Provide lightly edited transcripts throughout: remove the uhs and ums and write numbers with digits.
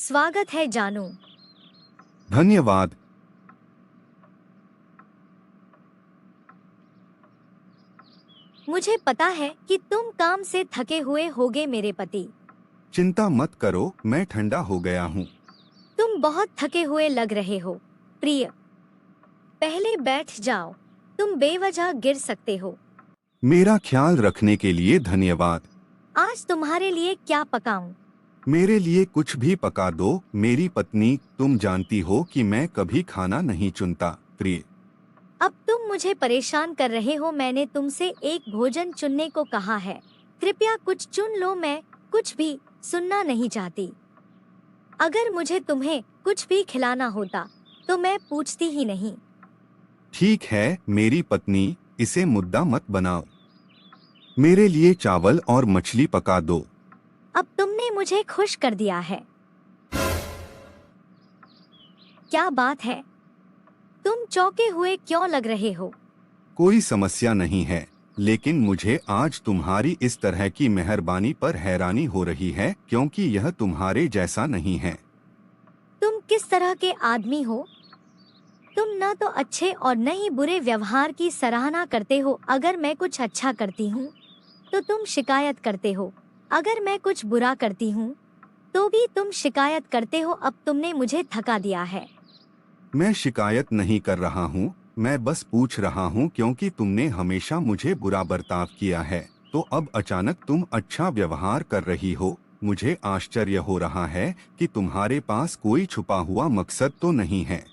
स्वागत है जानू। धन्यवाद। मुझे पता है कि तुम काम से थके हुए होगे मेरे पति। चिंता मत करो, मैं ठंडा हो गया हूँ। तुम बहुत थके हुए लग रहे हो प्रिय। पहले बैठ जाओ, तुम बेवजह गिर सकते हो। मेरा ख्याल रखने के लिए धन्यवाद। आज तुम्हारे लिए क्या पकाऊं? मेरे लिए कुछ भी पका दो मेरी पत्नी। तुम जानती हो कि मैं कभी खाना नहीं चुनता प्रिय। अब तुम मुझे परेशान कर रहे हो। मैंने तुमसे एक भोजन चुनने को कहा है। कृपया कुछ चुन लो। मैं कुछ भी सुनना नहीं चाहती। अगर मुझे तुम्हें कुछ भी खिलाना होता तो मैं पूछती ही नहीं। ठीक है मेरी पत्नी, इसे मुद्दा मत बनाओ। मेरे लिए चावल और मछली पका दो। अब तुमने मुझे खुश कर दिया है। क्या बात है? तुम चौंके हुए क्यों लग रहे हो? कोई समस्या नहीं है, लेकिन मुझे आज तुम्हारी इस तरह की मेहरबानी पर हैरानी हो रही है क्योंकि यह तुम्हारे जैसा नहीं है। तुम किस तरह के आदमी हो? तुम न तो अच्छे और न ही बुरे व्यवहार की सराहना करते हो। अगर मैं कुछ अच्छा करती हूँ तो तुम शिकायत करते हो। अगर मैं कुछ बुरा करती हूँ तो भी तुम शिकायत करते हो। अब तुमने मुझे थका दिया है। मैं शिकायत नहीं कर रहा हूँ, मैं बस पूछ रहा हूँ क्योंकि तुमने हमेशा मुझे बुरा बर्ताव किया है, तो अब अचानक तुम अच्छा व्यवहार कर रही हो। मुझे आश्चर्य हो रहा है कि तुम्हारे पास कोई छुपा हुआ मकसद तो नहीं है।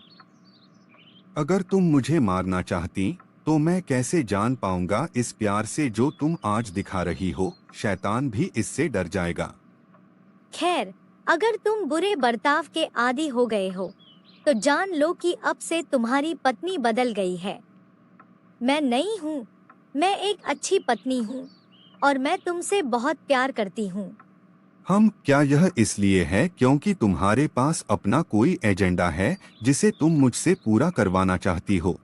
अगर तुम मुझे मारना चाहती तो मैं कैसे जान पाऊंगा इस प्यार से जो तुम आज दिखा रही हो। शैतान भी इससे डर जाएगा। खैर, अगर तुम बुरे बर्ताव के आदी हो गए हो तो जान लो कि अब से तुम्हारी पत्नी बदल गई है। मैं नहीं हूँ, मैं एक अच्छी पत्नी हूँ और मैं तुमसे बहुत प्यार करती हूँ। हम क्या यह इसलिए है क्योंकि तुम्हारे पास अपना कोई एजेंडा है जिसे तुम मुझसे पूरा करवाना चाहती हो?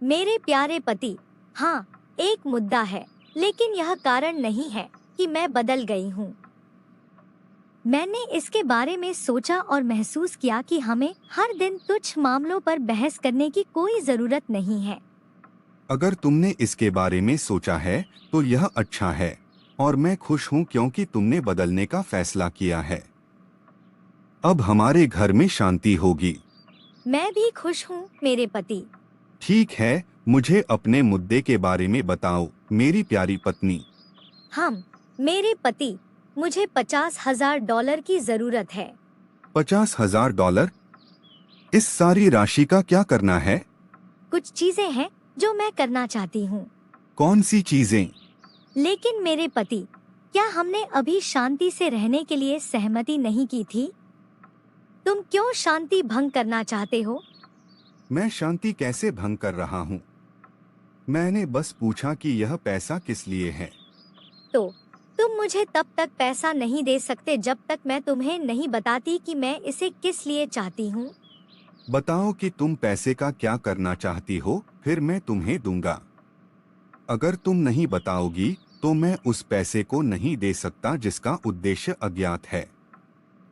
मेरे प्यारे पति, हाँ, एक मुद्दा है, लेकिन यह कारण नहीं है कि मैं बदल गई हूँ। मैंने इसके बारे में सोचा और महसूस किया कि हमें हर दिन तुच्छ मामलों पर बहस करने की कोई जरूरत नहीं है। अगर तुमने इसके बारे में सोचा है तो यह अच्छा है और मैं खुश हूँ क्योंकि तुमने बदलने का फैसला किया है। अब हमारे घर में शांति होगी। मैं भी खुश हूँ मेरे पति। ठीक है, मुझे अपने मुद्दे के बारे में बताओ मेरी प्यारी पत्नी। मेरे पति, मुझे $50,000 की जरूरत है। $50,000? इस सारी राशि का क्या करना है? कुछ चीजें हैं जो मैं करना चाहती हूँ। कौन सी चीजें? लेकिन मेरे पति, क्या हमने अभी शांति से रहने के लिए सहमति नहीं की थी? तुम क्यों शांति भंग करना चाहते हो? मैं शांति कैसे भंग कर रहा हूँ? मैंने बस पूछा कि यह पैसा किस लिए है। तो तुम मुझे तब तक पैसा नहीं दे सकते जब तक मैं तुम्हें नहीं बताती कि मैं इसे किस लिए चाहती हूँ। बताओ कि तुम पैसे का क्या करना चाहती हो, फिर मैं तुम्हें दूंगा। अगर तुम नहीं बताओगी तो मैं उस पैसे को नहीं दे सकता जिसका उद्देश्य अज्ञात है।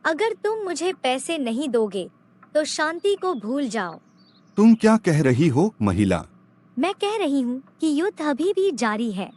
अगर तुम मुझे पैसे नहीं दोगे तो शांति को भूल जाओ। तुम क्या कह रही हो महिला? मैं कह रही हूँ कि युद्ध अभी भी जारी है।